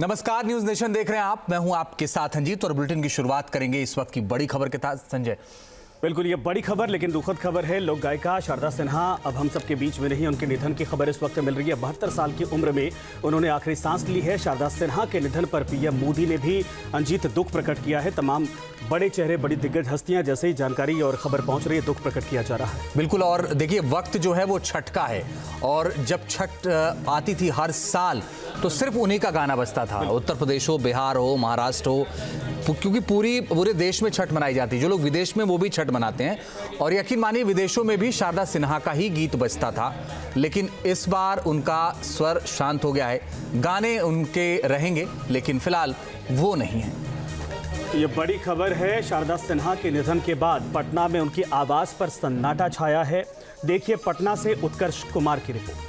नमस्कार, news nation देख रहे हैं आप। मैं हूं आपके साथ अंजीत और बुलेटिन की शुरुआत करेंगे इस वक्त की बड़ी खबर के साथ। संजय, बिल्कुल, ये बड़ी खबर लेकिन दुखद खबर है। लोक गायिका शारदा सिन्हा अब हम सबके बीच में नहीं। उनके निधन की खबर इस वक्त मिल रही है। 72 साल की उम्र में उन्होंने आखिरी सांस ली है। शारदा सिन्हा के निधन पर पीएम मोदी ने भी अंजीत दुख प्रकट किया है। तमाम बड़े चेहरे, बड़ी दिग्गज हस्तियां, जैसे ही जानकारी और खबर पहुंच रही है, दुख प्रकट किया जा रहा है। बिल्कुल। और देखिए, वक्त जो है वो छठ का है और जब छठ आती थी हर साल तो सिर्फ उन्हीं का गाना बजता था। उत्तर प्रदेश हो, बिहार हो, महाराष्ट्र हो, क्योंकि पूरे देश में छठ मनाई जाती है। जो लोग विदेश में वो भी छठ मनाते हैं और यकीन मानिए विदेशों में भी शारदा सिन्हा का ही गीत बजता था। लेकिन इस बार उनका स्वर शांत हो गया है। गाने उनके रहेंगे लेकिन फिलहाल वो नहीं है। ये बड़ी खबर है। शारदा सिन्हा के निधन के बाद पटना में उनकी आवाज पर सन्नाटा छाया है। देखिए पटना से उत्कर्ष कुमार की रिपोर्ट।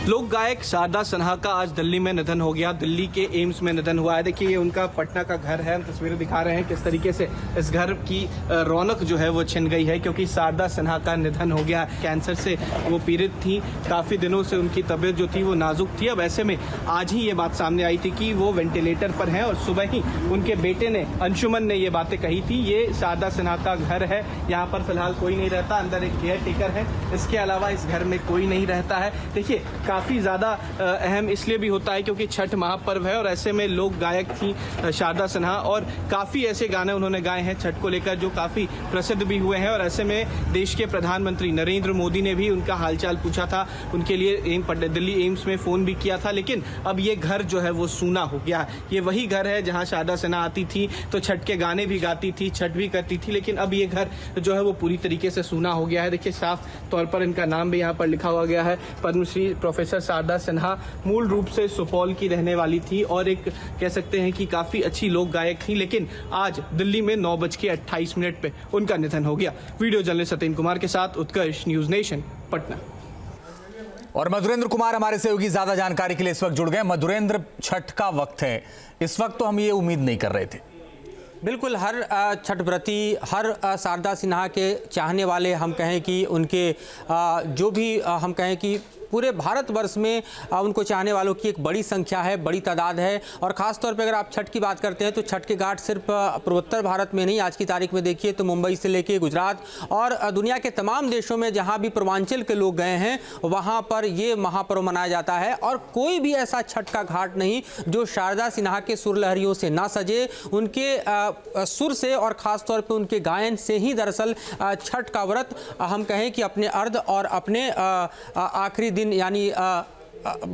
लोक गायक शारदा सिन्हा का आज दिल्ली में निधन हो गया। दिल्ली के एम्स में निधन हुआ है। देखिए, ये उनका पटना का घर है। हम तस्वीरें दिखा रहे हैं किस तरीके से इस घर की रौनक जो है वो छिन गई है, क्योंकि शारदा सिन्हा का निधन हो गया। कैंसर से वो पीड़ित थी। काफी दिनों से उनकी तबीयत जो थी वो नाजुक थी। अब ऐसे में आज ही ये बात सामने आई थी कि वो वेंटिलेटर पर हैं और सुबह ही उनके बेटे ने, अंशुमन ने, ये बातें कही थी। ये शारदा सिन्हा का घर है। यहाँ पर फिलहाल कोई नहीं रहता। अंदर एक केयर टेकर है। इसके अलावा इस घर में कोई नहीं रहता है। देखिए, काफी ज्यादा अहम इसलिए भी होता है क्योंकि छठ महापर्व है और ऐसे में लोक गायक थी शारदा सिन्हा और काफी ऐसे गाने उन्होंने गाए हैं छठ को लेकर जो काफी प्रसिद्ध भी हुए हैं। और ऐसे में देश के प्रधानमंत्री नरेंद्र मोदी ने भी उनका हालचाल पूछा था। उनके लिए दिल्ली एम्स में फोन भी किया था। लेकिन अब ये घर जो है वो सूना हो गया है। ये वही घर है जहां शारदा सिन्हा आती थी तो छठ के गाने भी गाती थी, छठ भी करती थी। लेकिन अब ये घर जो है वो पूरी तरीके से सूना हो गया है। देखिए, साफ तौर पर इनका नाम भी यहाँ पर लिखा हुआ गया है। पद्मश्री प्रोफेसर शारदा सिन्हा मूल रूप से सुपौल की रहने वाली थी और एक कह सकते हैं कि काफी अच्छी लोक गायक थी। लेकिन आज दिल्ली में 9:28 पे उनका निधन हो गया। वीडियो जर्नलिस्ट सत्येंद्र कुमार के साथ उत्कर्ष, न्यूज नेशन, पटना। और मधुरेंद्र कुमार हमारे सहयोगी ज्यादा जानकारी के लिए इस वक्त जुड़ गए। मधुरेंद्र, छठ का वक्त है, इस वक्त तो हम ये उम्मीद नहीं कर रहे थे। बिल्कुल, हर छठ व्रती, हर शारदा सिन्हा के चाहने वाले, हम कहें कि उनके जो भी हम कहें कि पूरे भारतवर्ष में उनको चाहने वालों की एक बड़ी संख्या है, बड़ी तादाद है। और ख़ास तौर पे अगर आप छठ की बात करते हैं तो छठ के घाट सिर्फ पूर्वोत्तर भारत में नहीं, आज की तारीख में देखिए तो मुंबई से लेके गुजरात और दुनिया के तमाम देशों में जहां भी पूर्वांचल के लोग गए हैं वहां पर ये महापर्व मनाया जाता है। और कोई भी ऐसा छठ का घाट नहीं जो शारदा सिन्हा के सुर लहरियों से ना सजे। उनके सुर से और ख़ास तौर पर उनके गायन से ही दरअसल छठ का व्रत हम कहें कि अपने अर्ध और अपने आखिरी दिन यानी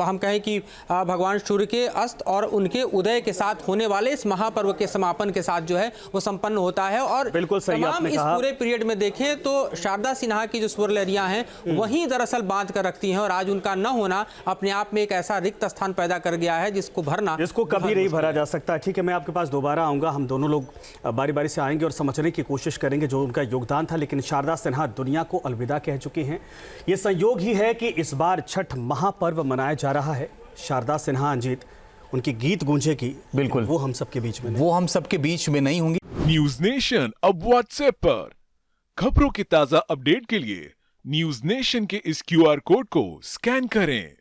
हम कहें कि भगवान सूर्य के अस्त और उनके उदय के साथ होने वाले इस महापर्व के समापन के साथ जो है वो संपन्न होता है। और बिल्कुल सही तमाम आपने इस कहा। पूरे पीरियड में देखें तो शारदा सिन्हा की जो स्वर लहरियां हैं वही दरअसल बांध कर रखती हैं और आज उनका न होना अपने आप में एक ऐसा रिक्त स्थान पैदा कर गया है जिसको भरना, जिसको कभी नहीं भरा जा सकता। ठीक है, मैं आपके पास दोबारा आऊंगा। हम दोनों लोग बारी बारी से आएंगे और समझने की कोशिश करेंगे जो उनका योगदान था। लेकिन शारदा सिन्हा दुनिया को अलविदा कह चुकी हैं। ये संयोग ही है कि इस बार छठ महापर्व मनाया जा रहा है। शारदा सिन्हा, अंजीत, उनकी गीत गूंजेगी, बिल्कुल, वो हम सबके बीच में नहीं होंगी। न्यूज नेशन अब व्हाट्सएप पर खबरों की ताजा अपडेट के लिए न्यूज नेशन के इस QR कोड को स्कैन करें।